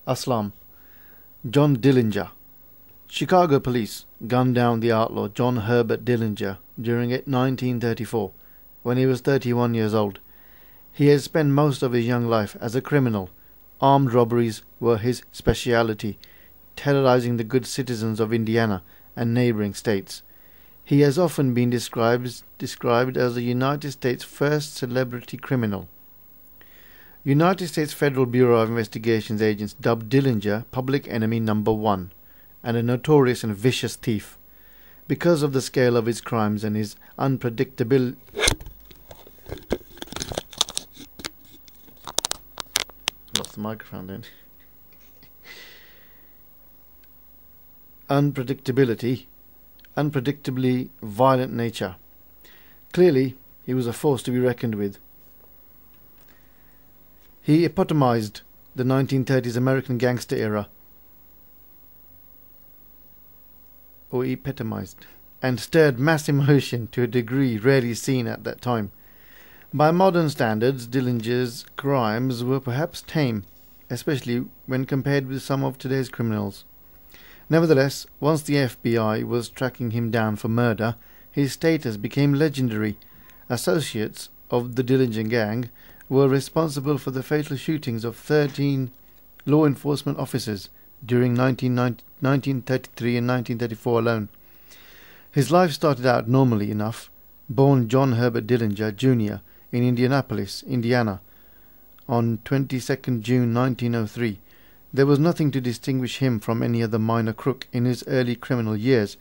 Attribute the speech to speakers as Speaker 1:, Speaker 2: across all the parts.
Speaker 1: Aslam. John Dillinger. Chicago police gunned down the outlaw John Herbert Dillinger during 1934, when he was 31 years old. He had spent most of his young life as a criminal. Armed robberies were his speciality, terrorizing the good citizens of Indiana and neighboring states. He has often been described as the United States' first celebrity criminal. United States Federal Bureau of Investigations agents dubbed Dillinger Public Enemy Number 1 and a notorious and vicious thief. Because of the scale of his crimes and his unpredictable lost the microphone then. Unpredictably violent nature. Clearly, he was a force to be reckoned with. He epitomized the 1930s American gangster era, and stirred mass emotion to a degree rarely seen at that time. By modern standards, Dillinger's crimes were perhaps tame, especially when compared with some of today's criminals. Nevertheless, once the FBI was tracking him down for murder, his status became legendary. Associates of the Dillinger gang were responsible for the fatal shootings of 13 law enforcement officers during 1933 and 1934 alone. His life started out normally enough. Born John Herbert Dillinger, Jr. in Indianapolis, Indiana, on 22nd June 1903, there was nothing to distinguish him from any other minor crook in his early criminal years.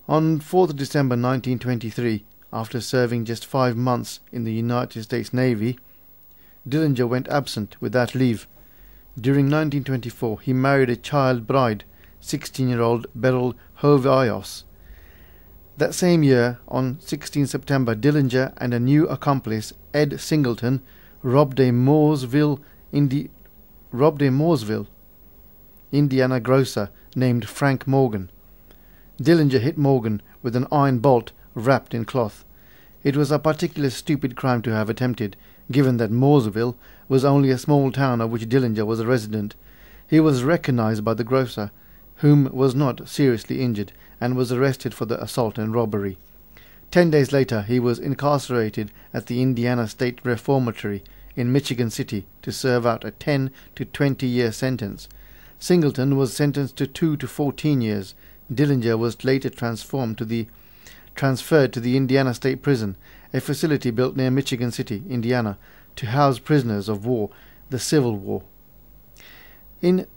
Speaker 1: On 4th December 1923, after serving just 5 months in the United States Navy, Dillinger went absent without leave. During 1924, he married a child bride, 16-year-old Beryl Hovios. That same year, on 16 September, Dillinger and a new accomplice, Ed Singleton, robbed a Mooresville, Indiana grocer named Frank Morgan. Dillinger hit Morgan with an iron bolt wrapped in cloth. It was a particularly stupid crime to have attempted, given that Mooresville was only a small town of which Dillinger was a resident. He was recognized by the grocer, whom was not seriously injured, and was arrested for the assault and robbery. 10 days later, he was incarcerated at the Indiana State Reformatory in Michigan City to serve out a 10 to 20-year sentence. Singleton was sentenced to 2 to 14 years. Dillinger was later transferred to the Indiana State Prison, a facility built near Michigan City, Indiana, to house prisoners of war, the Civil War. In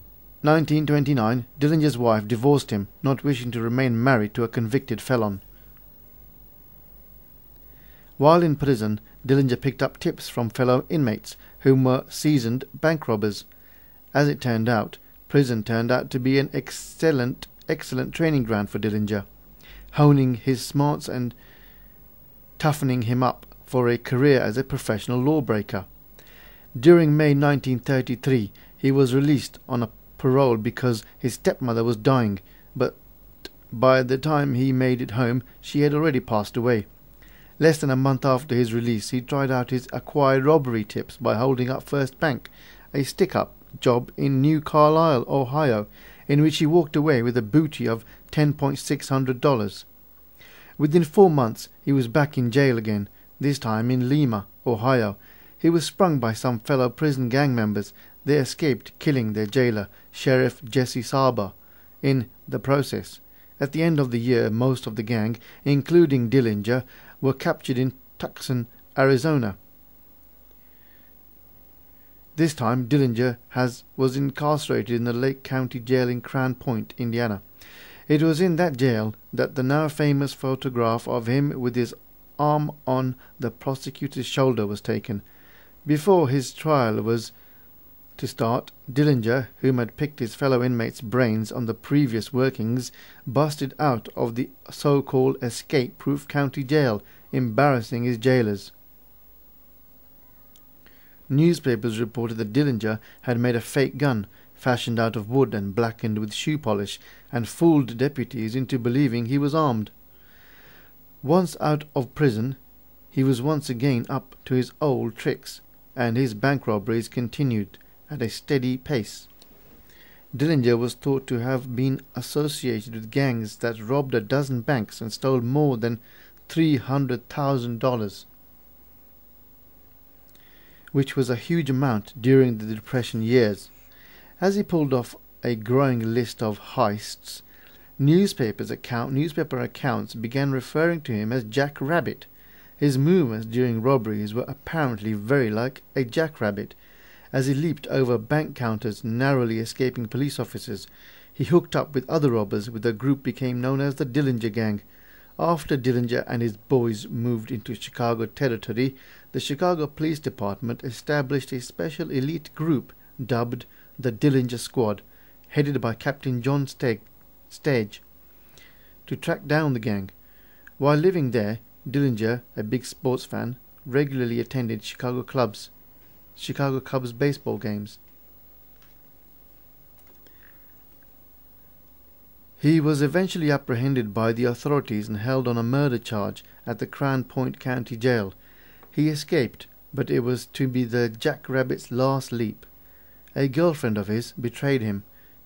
Speaker 1: 1929, Dillinger's wife divorced him, not wishing to remain married to a convicted felon. While in prison, Dillinger picked up tips from fellow inmates whom were seasoned bank robbers. As it turned out, prison turned out to be an excellent training ground for Dillinger, honing his smarts and toughening him up for a career as a professional lawbreaker. During May 1933, he was released on a parole because his stepmother was dying, but by the time he made it home, she had already passed away. Less than a month after his release, he tried out his acquired robbery tips by holding up First Bank, a stick-up job in New Carlisle, Ohio, in which he walked away with a booty of $10,600. Within 4 months, he was back in jail again, this time in Lima, Ohio. He was sprung by some fellow prison gang members. They escaped, killing their jailer, Sheriff Jesse Saba, in the process. At the end of the year, most of the gang, including Dillinger, were captured in Tucson, Arizona. This time, Dillinger was incarcerated in the Lake County Jail in Crown Point, Indiana. It was in that jail that the now famous photograph of him with his arm on the prosecutor's shoulder was taken. Before his trial was to start, Dillinger, whom had picked his fellow inmates' brains on the previous workings, busted out of the so-called escape-proof county jail, embarrassing his jailers. Newspapers reported that Dillinger had made a fake gun, fashioned out of wood and blackened with shoe polish, and fooled deputies into believing he was armed. Once out of prison, he was once again up to his old tricks, and his bank robberies continued at a steady pace. Dillinger was thought to have been associated with gangs that robbed a dozen banks and stole more than $300,000, which was a huge amount during the Depression years. As he pulled off a growing list of heists, newspaper accounts began referring to him as Jack Rabbit. His movements during robberies were apparently very like a jackrabbit. As he leaped over bank counters, narrowly escaping police officers, he hooked up with other robbers with a group became known as the Dillinger Gang. After Dillinger and his boys moved into Chicago territory, the Chicago Police Department established a special elite group dubbed the Dillinger Squad, headed by Captain John Stage, to track down the gang. While living there, Dillinger, a big sports fan, regularly attended Chicago Cubs baseball games. He was eventually apprehended by the authorities and held on a murder charge at the Crown Point County Jail. He escaped, but it was to be the Jackrabbit's last leap. A girlfriend of his betrayed him,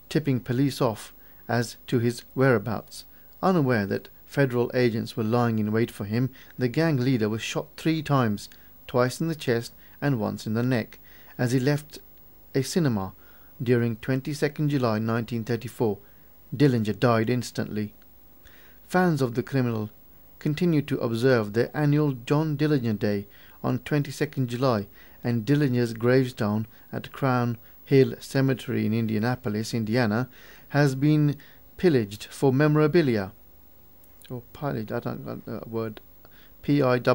Speaker 1: tipping police off as to his whereabouts. Unaware that federal agents were lying in wait for him, the gang leader was shot 3 times, twice in the chest and once in the neck, as he left a cinema during 22nd July 1934. Dillinger died instantly. Fans of the criminal continued to observe their annual John Dillinger Day on 22nd July, and Dillinger's gravestone at Crown Hill Cemetery in Indianapolis, Indiana, has been pillaged for memorabilia. Or pillaged, I don't know that word. Pillaged,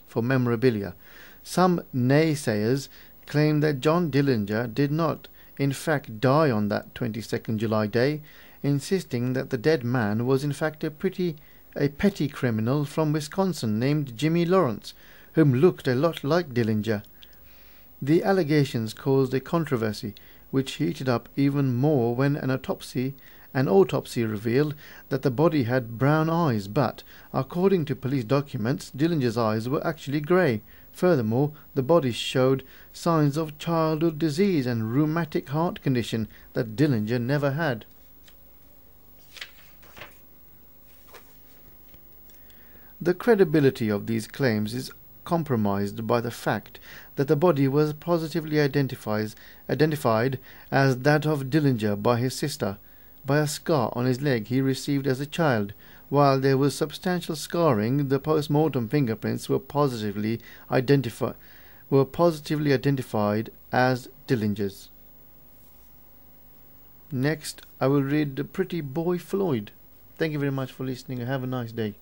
Speaker 1: for memorabilia. Some naysayers claim that John Dillinger did not, in fact, die on that 22nd July day, insisting that the dead man was in fact a petty criminal from Wisconsin named Jimmy Lawrence, whom looked a lot like Dillinger. The allegations caused a controversy, which heated up even more when an autopsy revealed that the body had brown eyes, but, according to police documents, Dillinger's eyes were actually grey. Furthermore, the body showed signs of childhood disease and rheumatic heart condition that Dillinger never had. The credibility of these claims is compromised by the fact that the body was positively identified as that of Dillinger by his sister, by a scar on his leg he received as a child. While there was substantial scarring, the post-mortem fingerprints were positively identified as Dillinger's. Next, I will read The Pretty Boy Floyd. Thank you very much for listening and have a nice day.